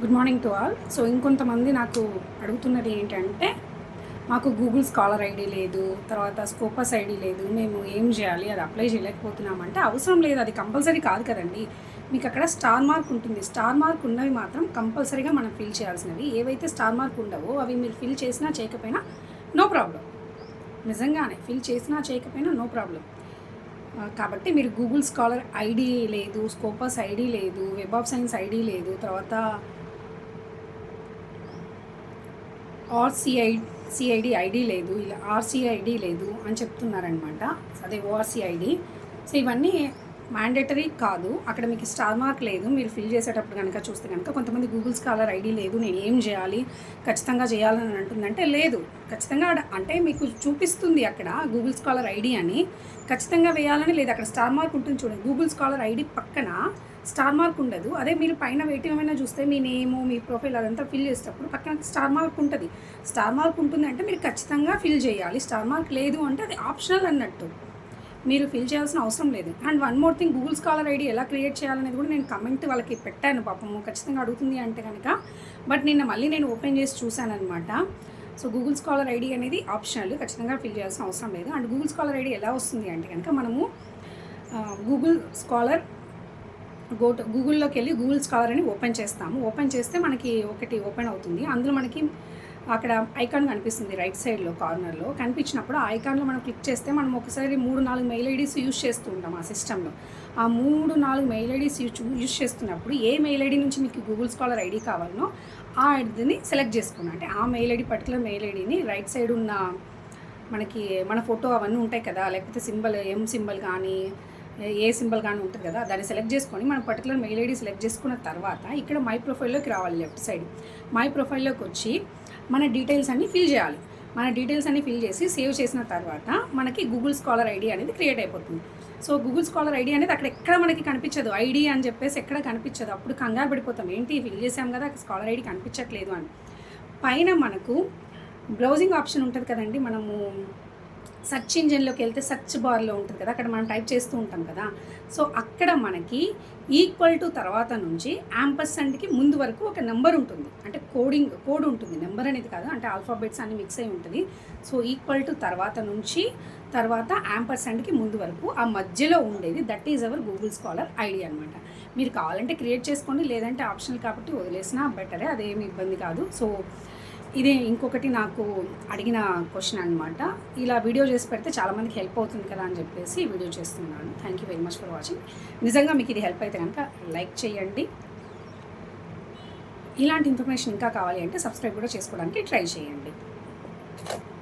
Good morning to all. So ఇంకొంతమంది నాకు అడుగుతున్నది ఏంటంటే, మాకు గూగుల్ స్కాలర్ ఐడి లేదు, తర్వాత స్కోపస్ ఐడి లేదు, మేము ఏం చేయాలి, అది అప్లై చేయలేకపోతున్నామంటే అవసరం లేదు, అది కంపల్సరీ కాదు కదండి. మీకు అక్కడ స్టార్ మార్క్ ఉంటుంది. స్టార్ మార్క్ ఉన్నవి మాత్రం కంపల్సరీగా మనం ఫిల్ చేయాల్సినవి. ఏవైతే స్టార్ మార్క్ ఉండవో అవి మీరు ఫిల్ చేసినా చేయకపోయినా నో ప్రాబ్లం. నిజంగానే ఫిల్ చేసినా చేయకపోయినా నో ప్రాబ్లం. కాబట్టి మీరు గూగుల్ స్కాలర్ ఐడి లేదు, స్కోపస్ ఐడి లేదు, వెబ్ ఆఫ్ సైన్స్ ఐడి లేదు, తర్వాత సిఐడి ఐడి లేదు, ఇలా ఆర్సీఐడి లేదు అని చెప్తున్నారనమాట. అదే ఓఆర్సీ ఐడి. సో ఇవన్నీ మ్యాండేటరీ కాదు. అక్కడ మీకు స్టార్ మార్క్ లేదు. మీరు ఫిల్ చేసేటప్పుడు కనుక చూస్తే కనుక కొంతమంది గూగుల్ స్కాలర్ ఐడి లేదు, నేను ఏం చేయాలి, ఖచ్చితంగా చేయాలని అంటుందంటే లేదు. ఖచ్చితంగా అంటే మీకు చూపిస్తుంది అక్కడ గూగుల్ స్కాలర్ ఐడి అని, ఖచ్చితంగా వేయాలని లేదు. అక్కడ స్టార్ మార్క్ ఉంటుంది చూడండి, గూగుల్ స్కాలర్ ఐడి పక్కన స్టార్ మార్క్ ఉండదు. అదే మీరు పైన వెయిటింగ్ ఏమైనా చూస్తే మీ నేము, మీ ప్రొఫైల్ అదంతా ఫిల్ చేసేటప్పుడు పక్కన స్టార్ మార్క్ ఉంటుంది. స్టార్ మార్క్ ఉంటుంది అంటే మీరు ఖచ్చితంగా ఫిల్ చేయాలి. స్టార్ మార్క్ లేదు అంటే అది ఆప్షనల్ అన్నట్టు, మీరు ఫిల్ చేయాల్సిన అవసరం లేదు. And one more thing, Google scholar ID ఎలా క్రియేట్ చేయాలనేది కూడా నేను కమెంట్ వాళ్ళకి పెట్టాను. పాపము ఖచ్చితంగా అడుగుతుంది అంటే కనుక. బట్ నిన్న మళ్ళీ నేను ఓపెన్ చేసి చూశాను అనమాట. సో గూగుల్ స్కాలర్ ఐడి అనేది ఆప్షనల్, ఖచ్చితంగా ఫిల్ చేయాల్సిన అవసరం లేదు. అండ్ గూగుల్ స్కాలర్ ఐడి ఎలా వస్తుంది అంటే కనుక మనము గూగుల్ స్కాలర్ గూగుల్లోకి వెళ్ళి గూగుల్ స్కాలర్ అని ఓపెన్ చేస్తాము. ఓపెన్ చేస్తే మనకి ఒకటి ఓపెన్ అవుతుంది. అందులో మనకి అక్కడ ఐకాన్ కనిపిస్తుంది రైట్ సైడ్లో కార్నర్లో. కనిపించినప్పుడు ఆ ఐకాన్లో మనం క్లిక్ చేస్తే మనం ఒకసారి 3-4 మెయిల్ ఐడీస్ యూజ్ చేస్తూ ఉంటాం ఆ సిస్టంలో. ఆ 3-4 మెయిల్ ఐడీస్ యూజ్ చేస్తున్నప్పుడు ఏ మెయిల్ ఐడి నుంచి మీకు గూగుల్ స్కాలర్ ఐడి కావాలనో ఆ ఐడిని సెలెక్ట్ చేసుకున్నాం. అంటే ఆ మెయిల్ ఐడి, పర్టికులర్ మెయిల్ ఐడిని రైట్ సైడ్ ఉన్న మనకి మన ఫోటో అవన్నీ ఉంటాయి కదా, లేకపోతే సింబల్ ఎం సింబల్ కానీ ఏ సింబల్ కానీ ఉంటుంది కదా, దాన్ని సెలెక్ట్ చేసుకొని మనం పర్టికులర్ మెయిల్ ఐడి సెలెక్ట్ చేసుకున్న తర్వాత ఇక్కడ మై ప్రొఫైల్లోకి రావాలి. లెఫ్ట్ సైడ్ మై ప్రొఫైల్లోకి వచ్చి మన డీటెయిల్స్ అన్నీ ఫిల్ చేయాలి. మన డీటెయిల్స్ అన్నీ ఫిల్ చేసి సేవ్ చేసిన తర్వాత మనకి గూగుల్ స్కాలర్ ఐడి అనేది క్రియేట్ అయిపోతుంది. సో గూగుల్ స్కాలర్ ఐడి అనేది అక్కడ ఎక్కడ మనకి కనిపించదు, ఐడి అని చెప్పేసి ఎక్కడ కనిపించదు. అప్పుడు కంగారు పడిపోతాం, ఏంటి ఫిల్ చేసాం కదా స్కాలర్ ఐడి కనిపించట్లేదు అని. పైన మనకు బ్రౌజింగ్ ఆప్షన్ ఉంటుంది కదండి, మనము సెర్చ్ ఇంజిన్లోకి వెళ్తే సెర్చ్ బార్లో ఉంటుంది కదా, అక్కడ మనం టైప్ చేస్తూ ఉంటాం కదా. సో అక్కడ మనకి ఈక్వల్ టు తర్వాత నుంచి యాంపర్సెంట్కి ముందు వరకు ఒక నెంబర్ ఉంటుంది. అంటే కోడ్ ఉంటుంది, నెంబర్ అనేది కాదు, అంటే ఆల్ఫాబెట్స్ అన్ని మిక్స్ అయి ఉంటుంది. సో ఈక్వల్ టు తర్వాత యాంపర్సెంట్కి ముందు వరకు ఆ మధ్యలో ఉండేది that is our Google scholar ID అనమాట. మీరు కావాలంటే క్రియేట్ చేసుకోండి, లేదంటే ఆప్షనల్ కాబట్టి వదిలేసినా బెటరే, అదేమి ఇబ్బంది కాదు. సో ఇదే ఇంకొకటి నాకు అడిగిన క్వశ్చన్ అనమాట. ఇలా వీడియో చేసి పెడితే చాలామందికి హెల్ప్ అవుతుంది కదా అని చెప్పేసి వీడియో చేస్తున్నాను. Thank you very much for watching. నిజంగా మీకు ఇది హెల్ప్ అయితే కనుక లైక్ చేయండి. ఇలాంటి ఇన్ఫర్మేషన్ ఇంకా కావాలి అంటే సబ్స్క్రైబ్ కూడా చేసుకోవడానికి ట్రై చేయండి.